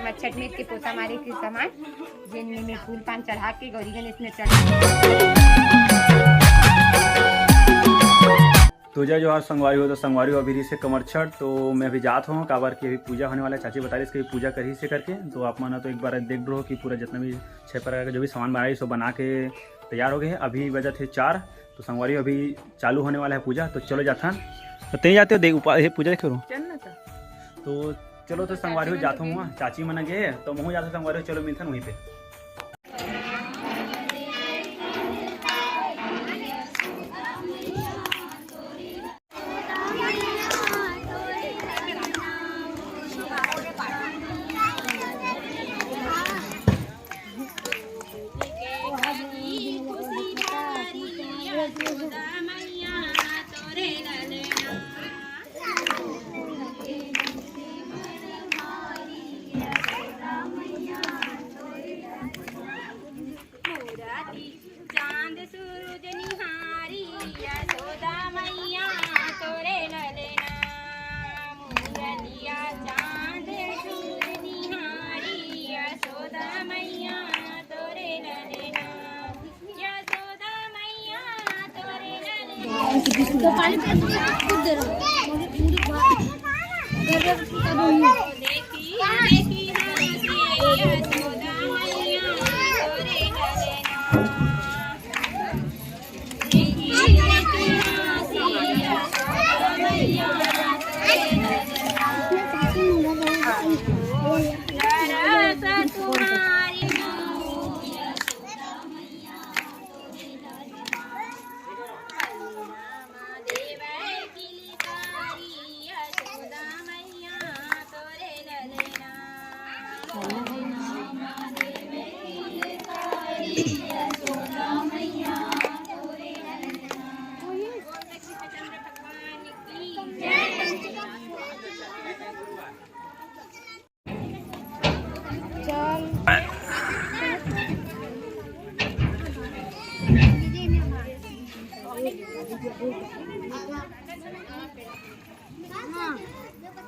मच्छर में के पोता मारे के सामान जिनमें में फूल पान चढ़ा के गौरी गणेश में चढ़ा। तो जो आज संगवारी हो तो संगवारी हो अभी से कमरछड़ तो मैं अभी जात हूँ काबर की अभी पूजा होने वाला है। चाची बता रही इसकी पूजा करी से करके तो आप माना तो एक बार देख रहो कि पूरा जितना भी 6 प्रकार का जो भी सामान बनाई सो बना के तैयार हो गए हैं। अभी बजा थे 4 तो संगवारी अभी चालू होने वाला है पूजा। तो चलो जाता तो तेज जाते हो देख पूजा देख रो तो चलो तो संगवारी हो जाता हूँ। चाची मना गए तो मैं जाता संगवारी हो चलो मिलता वहीं पे। तो पानी पे खुद दे रहा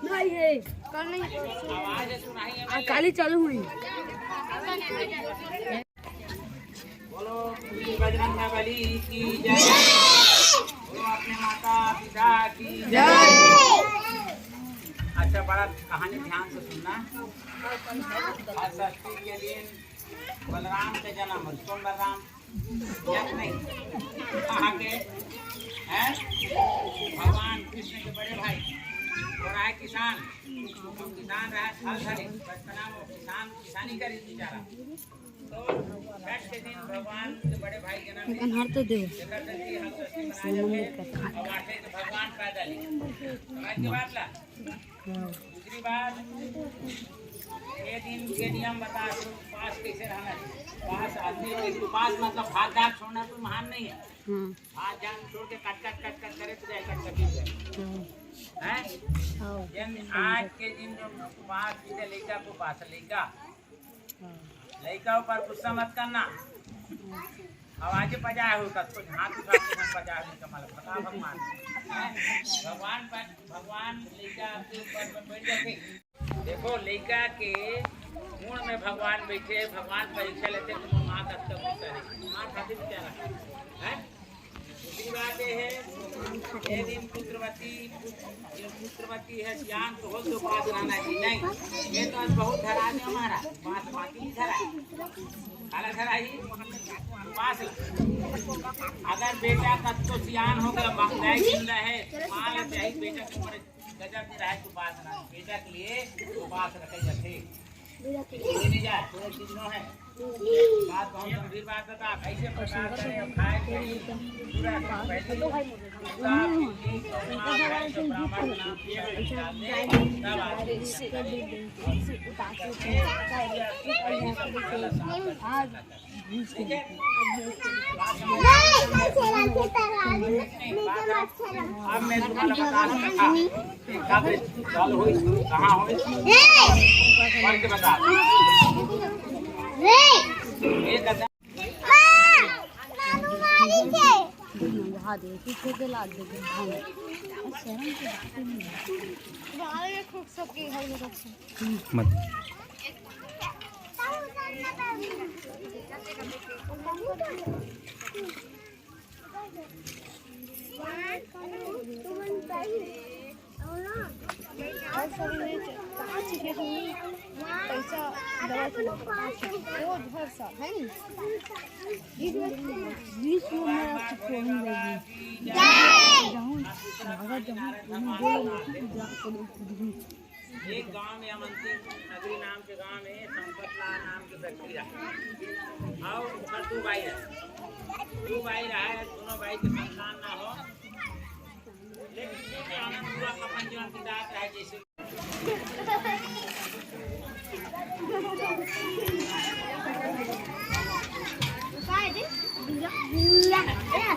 नहीं है कल नहीं काली चालू हुई। बोलो बजरंगबली की जय, बोलो अपने माता पिता की जय। अच्छा बड़ा कहानी ध्यान से सुनना। आज षष्ठी के दिन बलराम के जन्म कौन बलराम नहीं कहाँ के हैं भगवान कृष्ण के बड़े भाई और आए किसान तो किसान रहा फल धरे बचपना में किसान किसानी करी बेचारा। तो छठ के दिन भगवान के बड़े भाई जन्म हर तो दे भगवान पैदा लिए बात ला। दूसरी बात ये दिन के नियम बता उपास कैसे रहना है। उपास आदमी उपास मतलब भाग भाग छोड़ना कोई महान नहीं है। आज जान छोड़ के कट करे तो जाए कट है। आज के दिन जो उपास लड़का को पास लड़का ऊपर गुस्सा मत करना। आवाज पजाए होगा तो हाथ उठा के पजाए होगा मतलब पता भगवान भगवान लड़का के ऊपर बैठ जाते। देखो लड़का के मूड में भगवान बैठे भगवान परीक्षा लेते तो माँ का तब माँ खाती बेचारा है। दूसरी बात ये है ये दिन पुत्रवती है ज्ञान तो हो तो पास रहना चाहिए। नहीं ये तो बहुत धरा दे हमारा पास बाकी नहीं धरा खाला धरा ही पास। अगर बेटा का तो ज्ञान हो गया बाकी है माँ लग जाए बेटा के ऊपर गजब नहीं रहा है तो पास रहना बेटा के लिए तो पास रखे जाते नहीं जाए थोड़ा चीज नो है बात बहुत गंभीर बात बता कैसे प्रसाद करें खाए पूरा अब मैं तुम्हारा बता कहाँ हो बता एक गांव में अमंती नगरी नाम के गांव में संपतलाल नाम के व्यक्ति रहा और उसका दो भाई रहा दोनों भाई के संतान ना हो लेकिन आनंद पूरा अपन जीवन बितात रहे जैसे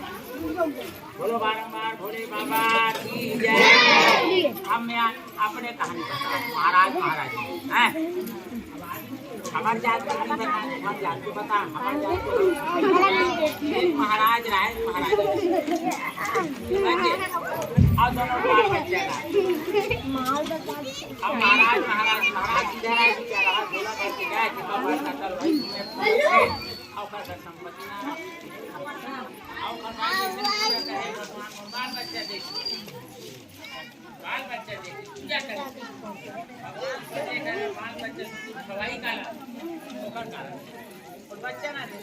बोलो बारंबार भोले बाबा की जय। अब मैं अपने कहानी बता महाराज हैं हमारे जात का नहीं बता हमारे जात को बता हमारे जात को एक महाराज रहे महाराज और दोनों बाल बच्चे अब महाराज इधर है कि क्या रहा बोला करके गए कि बाबा नकल भाई और कर संपत्ति ना और बाल बच्चे देखिए पूजा करें बाल बच्चे खवाई काला और बच्चा ना दे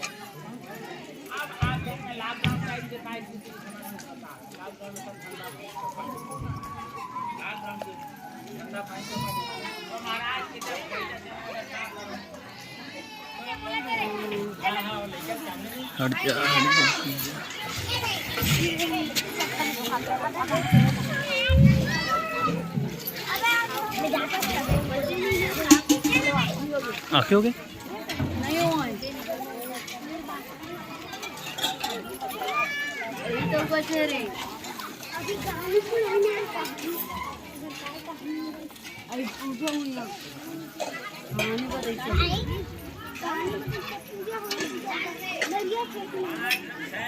अब आज में लॉकडाउन का इतना लॉकडाउन ठंडा पानी तो महाराज की तरफ आके हो गए तो बचे रे अरे पूजा हुई ना कहानी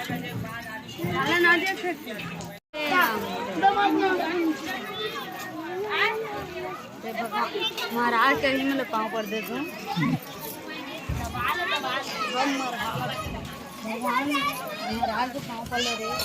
बताइए ना देख सकते महाराज कहीं मतलब पाँव पर दे दूँ महाराज को पाँव पर ले रहे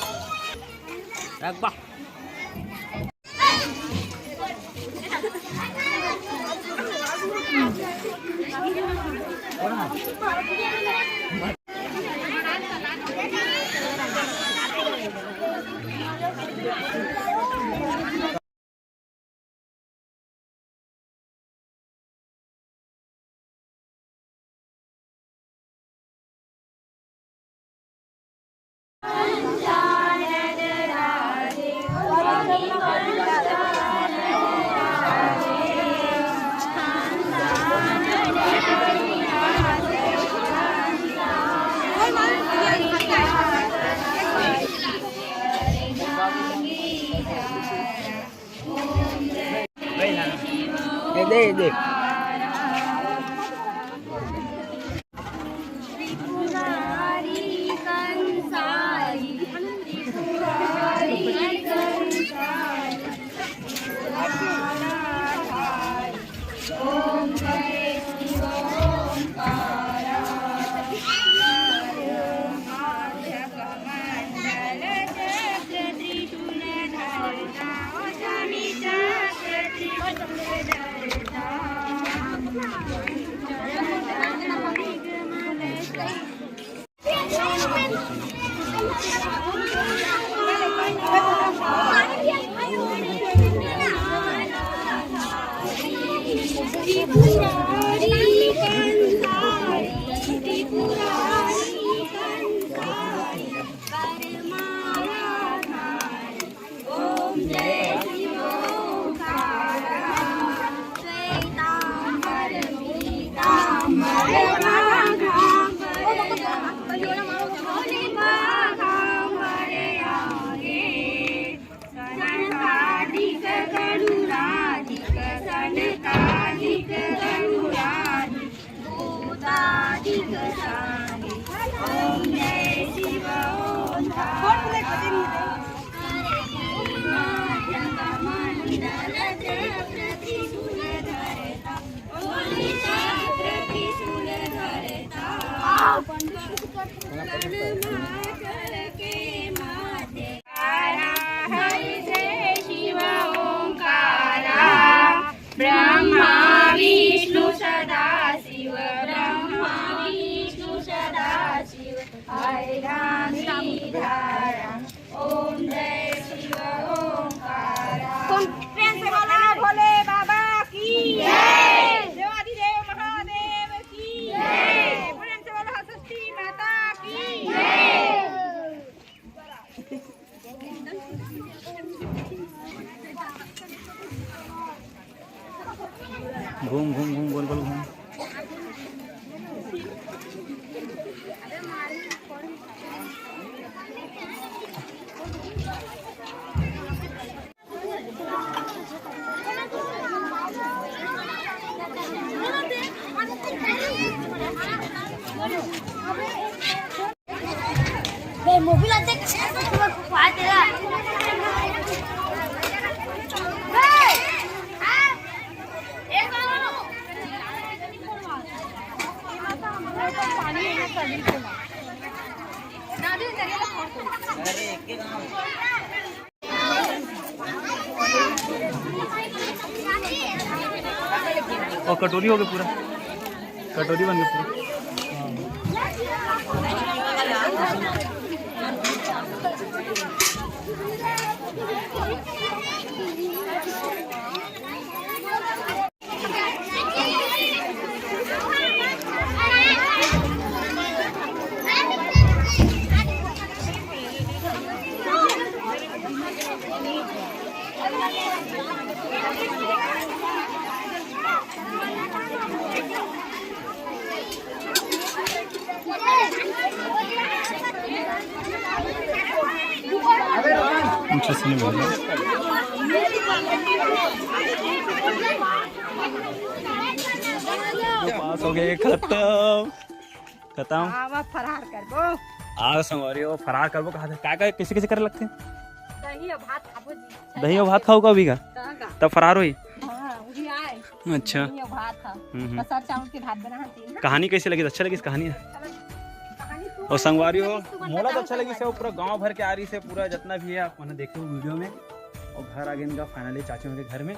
दे शिव ओंकारा ब्रह्मा विष्णु सदा शिव ब्रह्मा विष्णु सदा शिव हरे राम सीताराम ओम जय शिव ओंकारा। प्रेम से बोला भोले बाबा की जय, देवाधिदेव महादेव की जय, प्रेम से बोला सरस्वती माता की जय। घूम घूम घूम गोल गोल घूम। मोबाइल आते कैसे तुम्हें फुफा तेरा और कटोरी हो गई पूरा, कटोरी बन गई पूरा। अच्छा से नहीं बोल पास हो गए, खत्म खत्म। आवा फरार करबो, आग संगवारी हो फरार करबो। कहा था क्या किसी किसी करे लगते हैं? दही और भात खाबो जी। दही और भात खाओ का अभी का कहां तब फरार हुई। हां उही आए। अच्छा दही और भात था, बसर चावल के भात बनाती ना। कहानी कैसी लगी? अच्छा लगी इस कहानी? कहानी तू और संगवारी हो मोला तो अच्छा लगी से पूरा गांव भर के आ रही से पूरा जितना भी है आप मैंने देखे हो वीडियो में। और घर आ गए इनका फाइनली चाचू के घर में।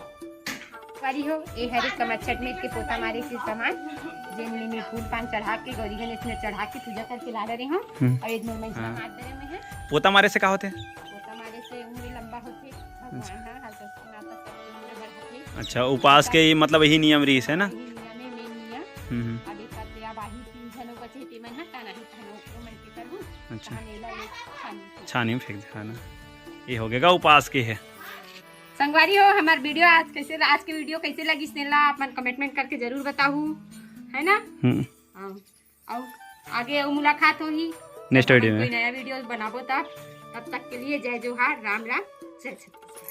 वारी हो ए हरे कमच्छट में के पोता मारे के सामान जेन में फूल पान चढ़ा के गौरी गणेश में चढ़ा के पूजा करके ला रहे हो। और एक में महिला हाथ दे में है। पोता मारे से क्या होते हैं? पोता मारे से उम्र लंबा होते भगवान हां हर दस माता सब उम्र बढ़ाते। अच्छा उपास के मतलब यही नियम रही है ना? नियम में नियम हम्म। आगे करते आ बाही तीन जनों बचे ते मन हटा नहीं थनो मन के करू। अच्छा खानेला एक खानी छानी में फेंक देना ये हो गएगा उपास के है। संगवारी हो हमार वीडियो आज की वीडियो कैसे लगी स्नेला अपन कमेंटमेंट करके जरूर बताऊ है ना। और आगे मुलाकात होगी नेक्स्ट वीडियो में। कोई नया वीडियो बनाबो तब तक के लिए जय जोहार राम राम जय छत्तीसगढ़।